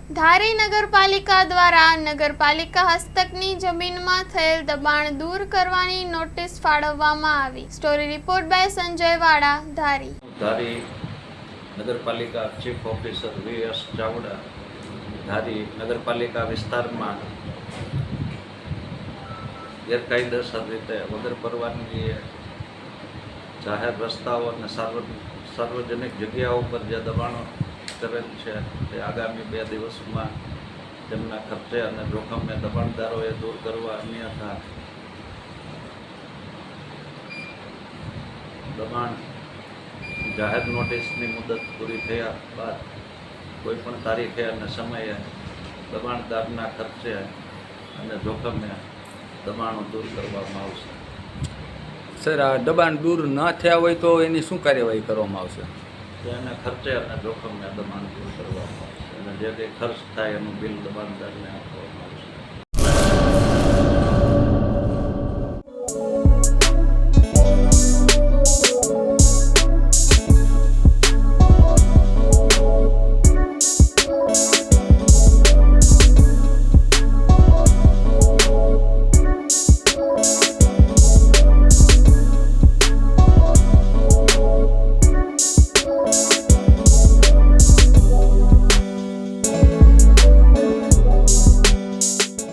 ધારી નગરપાલિકા દ્વારા નગરપાલિકા હસ્તકની જમીનમાં થયેલ દબાણ દૂર કરવાની નોટિસ ફાળવવામાં આવી। સ્ટોરી રિપોર્ટ બાય સંજય વાડા, ધારી। ધારી નગરપાલિકા ચીફ ઓફિસર વીએસ ચાવડા ધારી નગરપાલિકા વિસ્તારમાં ગેરકાયદેસર રીતે વગર પરવાનગીએ જાહેર રસ્તાઓ અને સાર્વજનિક જગ્યાઓ પર જે દબાણો કરેલ છે તે આગામી 2 દિવસમાં તેમના ખર્ચે અને જોખમે દબાણદારોએ દૂર કરવા, અન્યથા દબાણ જાહેર નોટિસની મુદત પૂરી થયા બાદ કોઈપણ તારીખે અને સમયે દબાણદારના ખર્ચે અને જોખમે દબાણો દૂર કરવામાં આવશે। સર, આ દબાણ દૂર ન થયા હોય તો એની શું કાર્યવાહી કરવામાં આવશે? તેને ખર્ચે અને જોખમને દબાણ દૂર કરવામાં આવશે અને જે કંઈ ખર્ચ થાય એનું બિલ દબાણદારને આપવામાં આવશે।